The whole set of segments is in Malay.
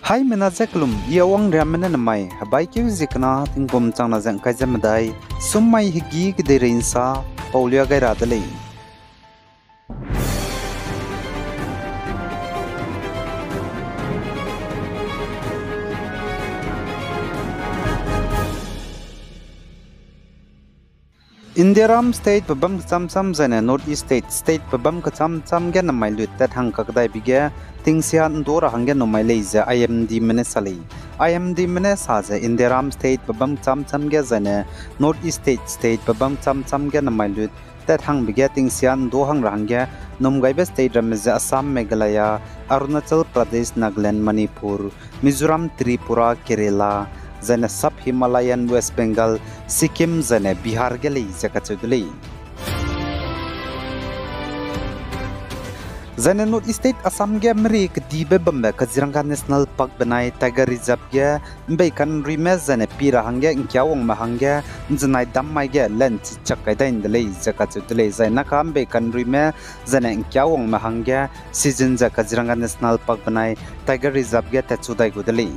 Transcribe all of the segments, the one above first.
Hai menazeklum iawang ramene namai habai kyu zikna tingkom changna jang kaijamadai summai higi giderinsa paulia gairadale Indiaram state babam samsam zane northeast state babam kacham cham ge namai lut tat hang kakdai bige tingsian dora hangge nomai leiza IMD mene sali IMD mene saze Indiaram state babam cham ge zane northeast state babam cham ge namai lut tat hang bige tingsian do hang rangge nomgaibe state ramza Assam Meghalaya Arunachal Pradesh Nagaland Manipur Mizoram Tripura Kerala zane sub Himalayan West Bengal Sikkim zane Bihar gele zakachudli zane North State Assam ge mri kdibe bambe Kaziranga National Park banai Tiger Reserve ge mbeikan rimes zane pira hangge inkyawong mahangge znai dammai ge len chakai dain dele zakachudli zaina kam beikan rime zane inkyawong mahangge season za Kaziranga National Park banai Tiger Reserve ge tachudai gudli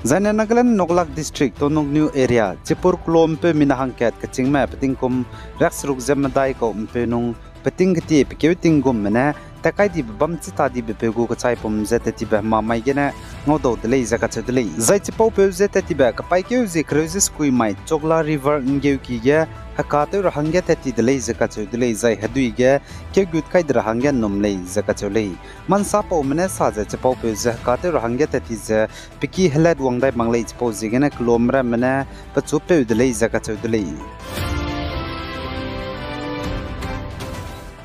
Zane Nagaland Noglak district Tonong new area Chipur Klom pe minahangket kaching ma petingkum raksruk zemadai ko mpenung peting kti pekeuting gum mena takai di bam chita di bepegu ka chai pom zetati ba ma mai gena ngodo dele zakachadle zai chipo pe zetati ba ka pai keu zi cruises kui mai chogla river ngeu ki ge hakate rahangge tati dele zakachadle zai hadui ge ke gut kai rahangge nomle zakachole man sa po mena sa za chipo pe ze hakate rahangge tati ze piki helad wangdai manglei chipo zi gena kilomra mena pachu pe dele zakachadle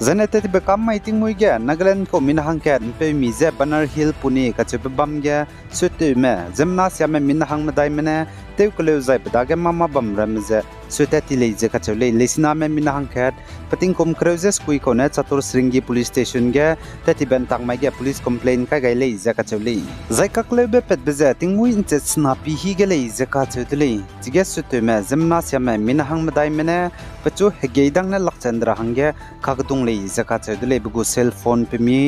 Zanete ti bekam maiting muige Nagaland ko minahang ket pe mize Banner Hill Pune kachepe bamge sute me zemna syame minahang madai mene teu kleu zai pedage mama bam ramze sute ti leize kachole lesina me minahang ket pating kom cruises kui ko ne chatur sringi police station ge tati bentang mai ge police complaint ka gai leize kachole zai ka klebe pet beze tingmui inche snapi hi ge leize kachole tige sute me zemna syame minahang madai mene pachu hegeidang na lakchandra hangge khagdung leize kachole bugu cell phone pe mi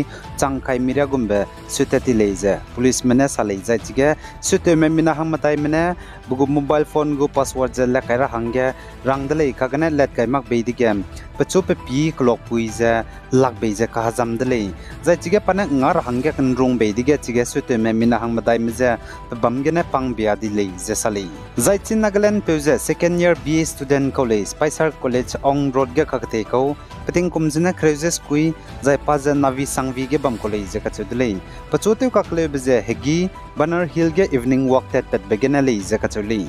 changkai mira gumbe sute ti leize police mene salei zai tige sute me minahang madai mene bugu mobile phone go password jella kaira hangge rangdale kagane let kai mak beidi game pachu pe pi clock puiza lak beije ka hazam dale zai chige pana ngar hangge kan rung beidi ge chige sute me minahang madai meze bamge ne pang bia di le je sale zai chin Nagaland peuze second year BA student college Paisar college ong road ge kakte ko pating kumjina cruises kui zai paza navi sangvi ge bam college ka chudle pachu te ka kle beze hegi Banner Hill ge evening walk tet pet begena le je ka chuli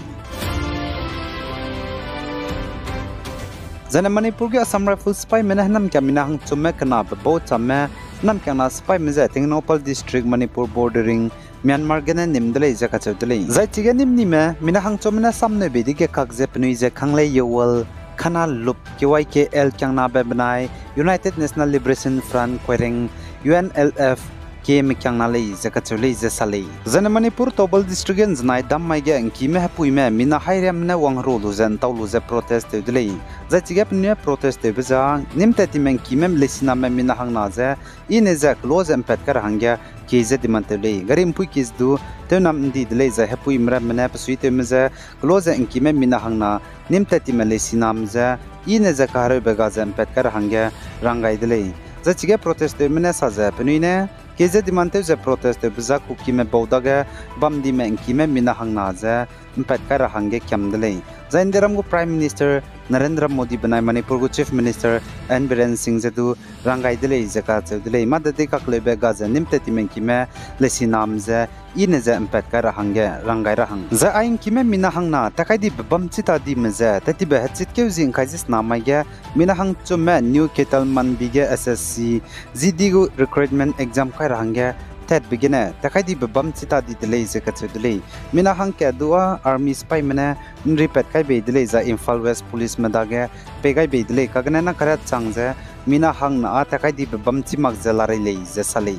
Zana Manipur ge Assam Rifles spy menahnam kya minahang chumme kana bo chamme nam kya na spy meze Tingnopal district Manipur bordering Myanmar gena nimdle je ka chudle zai chige nimni me minahang chomna samne bedi ge kakje pnui je khangle yewal khana lup KYKL kyangna benai United National Liberation Front Quering UNLF ke mikyangna le zakachule je sale zana Manipur Tobal district gen znai dam mai ge angki me hapui me mina hairem na wangrol zen tawlu ze protest dele za chigap ne protest de za nimtati men ki mem lesina me mina hangna ze ine za close impact kar hangya ke ze dimantele garim pui kis du tenam ndi dele za hapui mra mena psuite me za close angki me mina hangna nimtati me lesina mza ine za kare bega ze impact kar hangya rangai dele za chigap protest de mena sa za penine Keze dimante ze protest bza kuki me baudaga bamdi me inki me minahang na ze impact ka rahangge kyamdele zainderam go Prime Minister Narendra Modi banai Manipur go Chief Minister N Biren Singh zedu rangai dele zaka chudele madade ka klebe ga ze nimte timen ki me lesinam ze ine ze impact ka rahangge rangai rahang za ain ki me minahang na takai di bam chita di me ze tati be hachit ke uzin khaizis namai ge minahang chume new ketalman bige SSC ZD go recruitment exam ka rahangge tet begine takai di bam chita di dele ze ka chudele minahang ke dua army spy mena repeat kai be dele za Imphal West police medage pegai be dele kagna na karat changje minahang na takai di bam chimak jalare le ze sale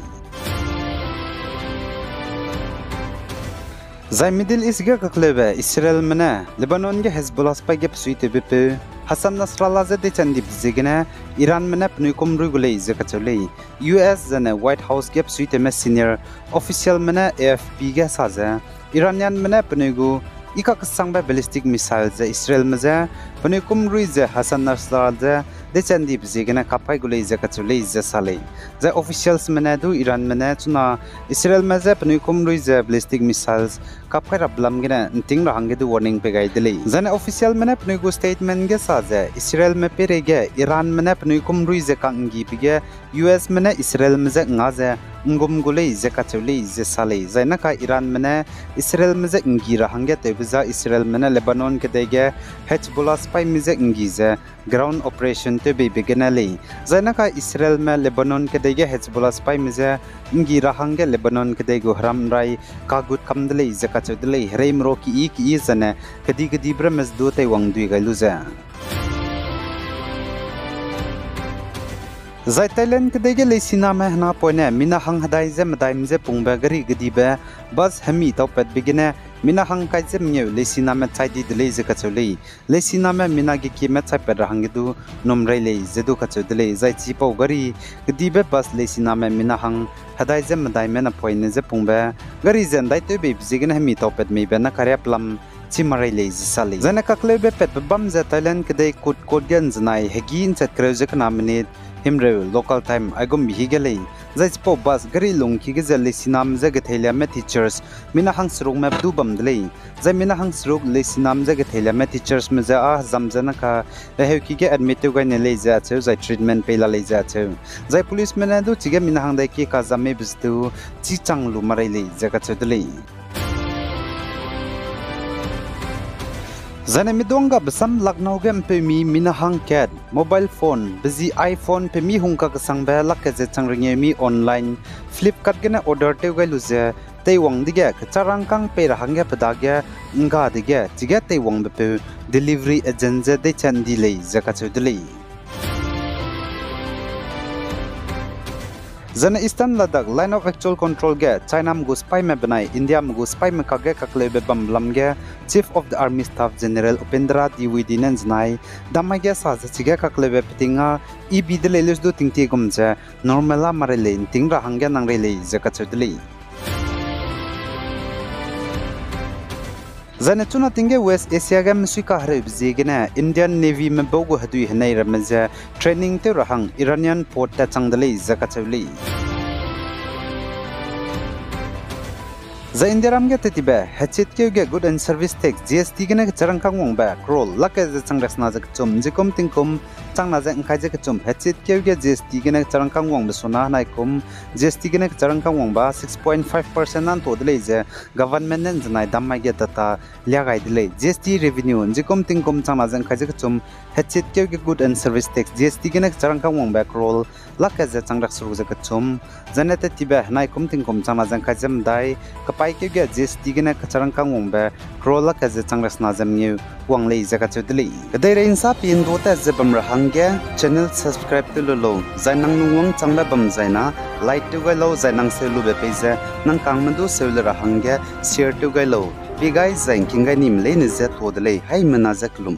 Zai Middle East ge kaklebe Israel mena Lebanon ge Hezbollah spy ge psuite bepe Hassan Nasrallah ze de chandi bzigene Iran mena pnuikum rugule ze kachule US zane White House gap suite me senior official mena AFP ge saze Iranian mena pnuigu ika kasangba ballistic missile ze Israel meze pnuikum rui ze Hassan Nasrallah ze de chandi bzigene kapai gule ze kachule ze sale ze officials mena du Iran mena chuna Israel meze pnuikum rui ze ballistic missiles kapai rablam gena ting rahang ge du warning pe gai dele zane official mena pnuigu statement ge saze Israel me perege Iran mena pnuikum rui ze kangi pige US mena Israel meze ngaze ngum gule ze kachule ze sale zaina ka Iran mena Israel meze ngi rahang ge tebuza Israel mena Lebanon ke dege Hezbollah spy meze ngi ze ground operation to be beginali zaina ka Israel me Lebanon ke dege Hezbollah spy meze ngi rahang ge Lebanon ke dege haram rai ka gut kamdele ze kachudele reim roki ik izane kedi kedi bremes do te wangdui gailuza Zai Thailand ke dege lesina me hna poine mina hang hadai ze madaim ze pungba gari gedibe bas hami topet begine mina hang kai ze mnye lesina me chaidi dele ze kachule lesina me mina gi ki me chai per hang du nomrai le ze du kachudele zai chi pau gari gedibe bas lesina me mina hang hadai ze madaim me na poine ze pungba gari zen dai te be bzigine hami topet me be na kare plam Chimarai lazy sali. Zana kaklebe pet bam za Thailand kede kod gan zanai hegin chat kreuze kana minute himre local time agum bihigale. Zai spo bus gari long ki gazali sinam za gathelia me teachers mina hang srug me du bam dle. Zai mina hang srug le sinam za gathelia me teachers me za ah zamzana ka rehe ki ge admit ga ne le za che zai treatment pe la le za che. Zai police mena du chige mina hang dai ki ka zame bistu chi chang lu marai le za ka chudle. Zane midonga besam Lucknow gem pe mi minahang cat mobile phone busy iPhone pe mi hungka kasang ba lakke je changringe mi online Flipkart gena order te gai luze te wang dige charang kang pe rahangya pedagya nga dige tige te wang be delivery agent je de chandi le zaka chudli Zana Eastern Ladakh line of actual control ge China mgu spy me banai India mgu spy me kage kakle be bamlam ge Chief of the Army Staff General Upendra Dwidinen znai damai ge sa chige kakle be pitinga I bidle lus do tingti gumje normala marele tingra hangya nangrele zaka chudli Zana tuna tinge West Asia ga msuka harib zigena Indian Navy me bogo hadui hanai ramza training te rahang Iranian port ta changdale zaka chawli Za Indiaram ge tetiba hachit ke ge good and service tax GST gena charang kang wong ba krol laka ze changrasna jak chum jikom tingkum changna ja engkai je chum hachit ke ge GST gena charang kang wong besona nai kum GST gena charang kang wong ba 6.5% nan to dele je government nen janai damai ge data lyagai dele GST revenue jikom tingkum changna ja engkai je chum hachit ke ge good and service tax GST gena charang kang wong ba krol laka je changrak suru je chum janate tiba nai kum tingkum changna ja engkai jem dai kapai ke ge GST gena charang kang wong ba krol laka je changrasna jem nyu wang le jaka chudli kadai rein sa pin do ta je bam rahangge channel subscribe to lo zainang nungwang changba bam zaina like to ga lo zainang se lu be page nang kang mandu se lu rahangge share to ga lo bi guys zain king ga nim le ne ze to de le hai mana zaklum